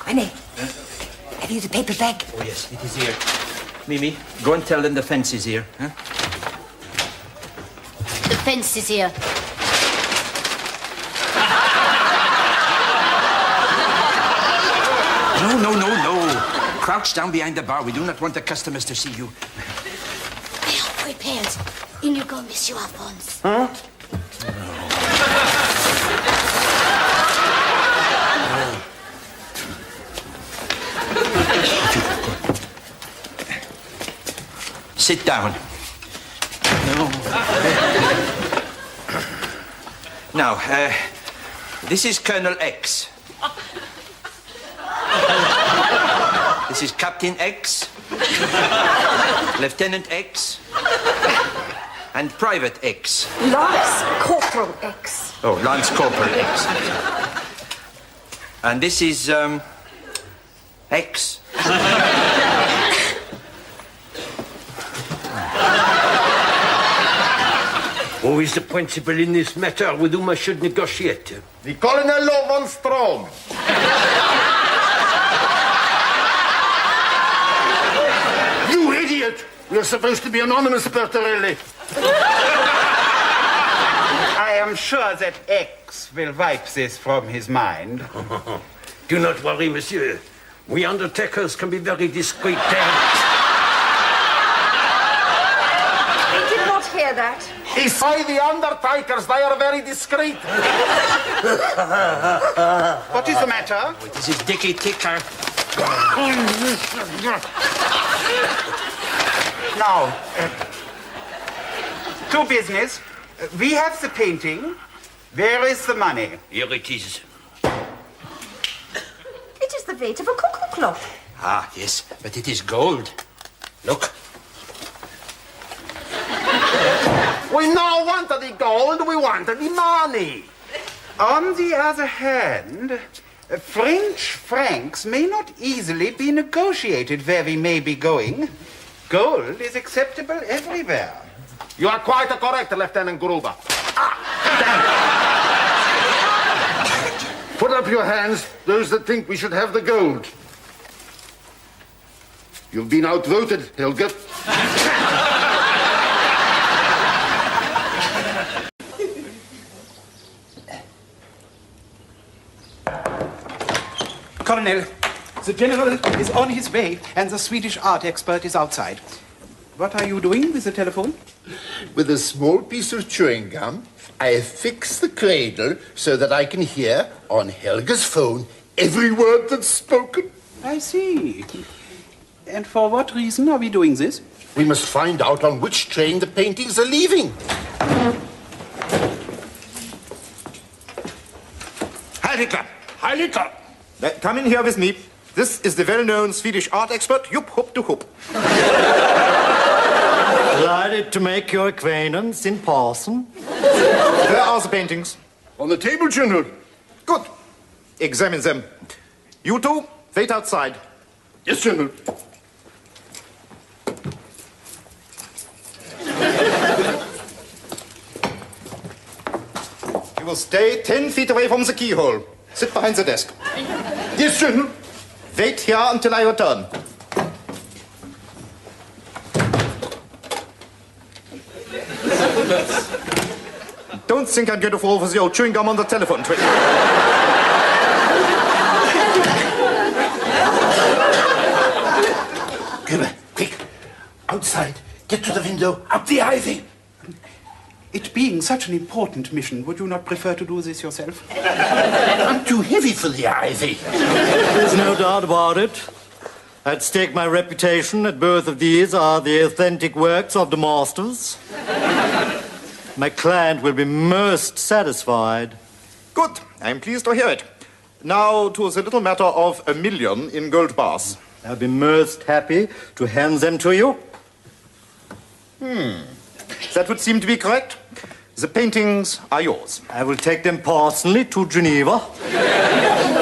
René, have you the paper bag? Oh, yes, it is here. Mimi, go and tell them the fence is here. Huh? The fence is here. No. Crouch down behind the bar. We do not want the customers to see you. They are prepared. In you go, Monsieur Alphonse. Huh? Sit down. No. Now, this is Colonel X. This is Captain X, Lieutenant X, and Private X. Lance Corporal X. Oh, Lance Corporal X. And this is, X. Who is the principal in this matter with whom I should negotiate? The Colonel von Strom. You idiot! We're supposed to be anonymous, Bertorelli. I am sure that X will wipe this from his mind. Do not worry, monsieur. We undertakers can be very discreet. I did not hear that. He say the undertakers, they are very discreet. What is the matter? This is Dickie Ticker. Now, to business. We have the painting. Where is the money? Here it is. It is the weight of a cuckoo clock. Ah, yes, but it is gold. Look. We no wanted the gold, we wanted the money. On the other hand, French francs may not easily be negotiated where we may be going. Gold is acceptable everywhere. You are quite correct, Lieutenant Gruber. Put up your hands, those that think we should have the gold. You've been outvoted, Helga. Colonel, the general is on his way and the Swedish art expert is outside. What are you doing with the telephone? With a small piece of chewing gum, I fix the cradle so that I can hear, on Helga's phone, every word that's spoken. I see. And for what reason are we doing this? We must find out on which train the paintings are leaving. Heil Hitler! Heil Hitler! Come in here with me. This is the well-known Swedish art expert, Jupp Hupp de Hupp. Delighted to make your acquaintance in person. Where are the paintings? On the table, General. Good. Examine them. You two, wait outside. Yes, General. You will stay 10 feet away from the keyhole. Sit behind the desk. Yes, General. Wait here until I return. Don't think I'm going to fall for the old chewing gum on the telephone trick. Gruber, quick. Outside. Get to the window. Up the ivy. It being such an important mission, would you not prefer to do this yourself? I'm too heavy for the ivy. There's no doubt about it. At stake my reputation that both of these are the authentic works of the masters. My client will be most satisfied. Good. I'm pleased to hear it. Now to the little matter of $1 million in gold bars. I'll be most happy to hand them to you. That would seem to be correct. The paintings are yours. I will take them personally to Geneva.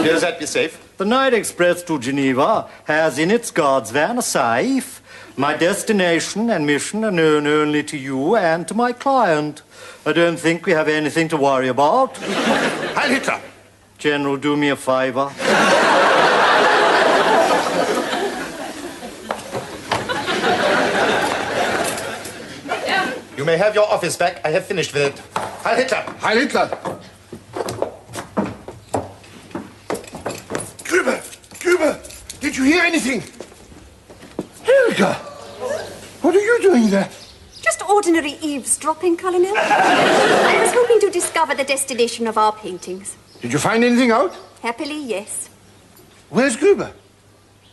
Will that be safe? The night express to Geneva has in its guard's van a safe. My destination and mission are known only to you and to my client. I don't think we have anything to worry about. Heil Hitler! General, do me a favor. You may have your office back. I have finished with it. Heil Hitler! Heil Hitler! Gruber, did you hear anything? Helga, what are you doing there? Just ordinary eavesdropping, Colonel. I was hoping to discover the destination of our paintings. Did you find anything out? Happily, yes. Where's Gruber?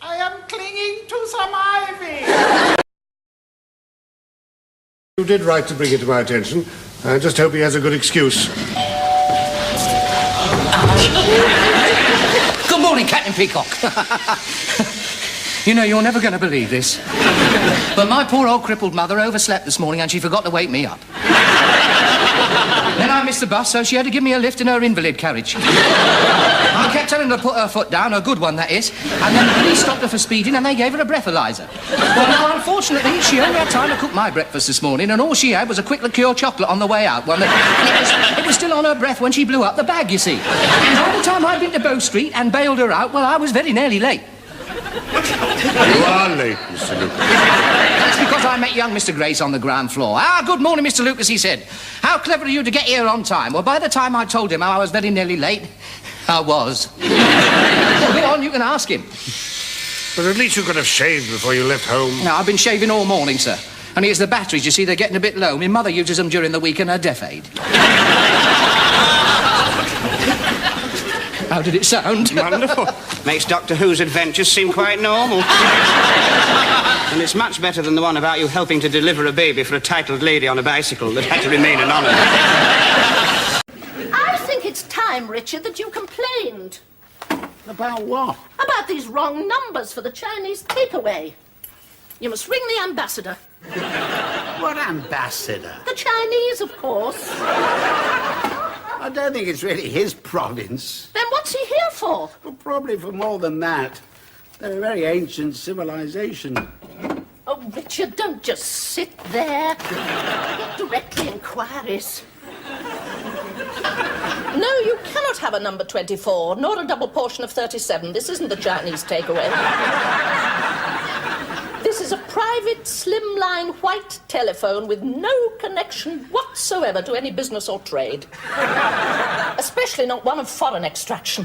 I am clinging to some ivy. You did right to bring it to my attention. I just hope he has a good excuse. Good morning, Captain Peacock. You know, you're never going to believe this, but my poor old crippled mother overslept this morning and she forgot to wake me up. Then I missed the bus, so she had to give me a lift in her invalid carriage. I kept telling her to put her foot down, a good one that is, and then the police stopped her for speeding and they gave her a breathalyzer. Well, now, unfortunately, she only had time to cook my breakfast this morning and all she had was a quick liqueur chocolate on the way out. And it was still on her breath when she blew up the bag, you see. And by the time I'd been to Bow Street and bailed her out, well, I was very nearly late. You are late, Mr. Lucas. That's because I met young Mr. Grace on the ground floor. Ah, good morning, Mr. Lucas, he said. How clever of you to get here on time. Well, by the time I told him how I was very nearly late, I was. Well, go on, you can ask him. But at least you could have shaved before you left home. No, I've been shaving all morning, sir. Only it's the batteries, you see, they're getting a bit low. My mother uses them during the week in her deaf aid. How did it sound? Wonderful. Makes Doctor Who's adventures seem quite normal. And it's much better than the one about you helping to deliver a baby for a titled lady on a bicycle that had to remain anonymous. I think it's time, Richard, that you complained. About what? About these wrong numbers for the Chinese takeaway. You must ring the ambassador. What ambassador? The Chinese, of course. I don't think it's really his province. Then what's he here for? Well, probably for more than that. They're a very ancient civilization. Oh, Richard, don't just sit there. Get directly inquiries. No, you cannot have a number 24, nor a double portion of 37. This isn't the Chinese takeaway. This is a private, slimline, white telephone with no connection whatsoever to any business or trade. Especially not one of foreign extraction.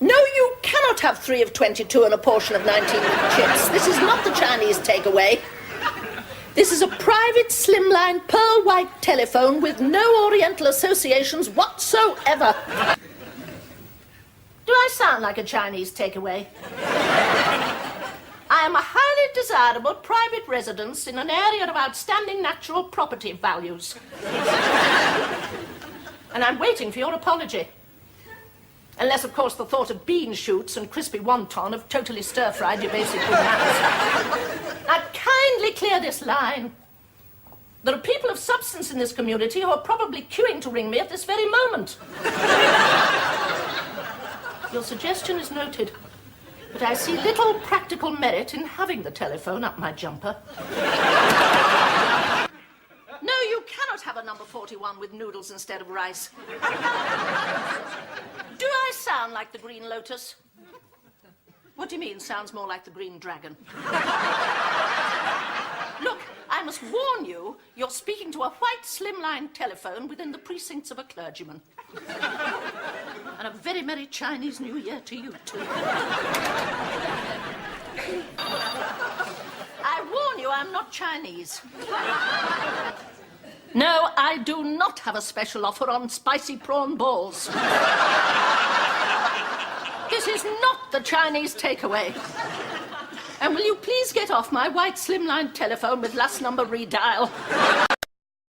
No, you cannot have 3 of 22 and a portion of 19 with chips. This is not the Chinese takeaway. This is a private, slimline, pearl white telephone with no Oriental associations whatsoever. Do I sound like a Chinese takeaway? I am a highly desirable private residence in an area of outstanding natural property values. And I'm waiting for your apology. Unless, of course, the thought of bean shoots and crispy wonton have totally stir-fried your basic good manners. Now, kindly clear this line. There are people of substance in this community who are probably queuing to ring me at this very moment. Your suggestion is noted, but I see little practical merit in having the telephone up my jumper. No, you cannot have a number 41 with noodles instead of rice. Do I sound like the Green Lotus? What do you mean, sounds more like the Green Dragon? Look, I must warn you, you're speaking to a white, slimline telephone within the precincts of a clergyman. And a very merry Chinese New Year to you, too. I warn you, I'm not Chinese. No, I do not have a special offer on spicy prawn balls. This is not the Chinese takeaway. And will you please get off my white slimline telephone with last number redial?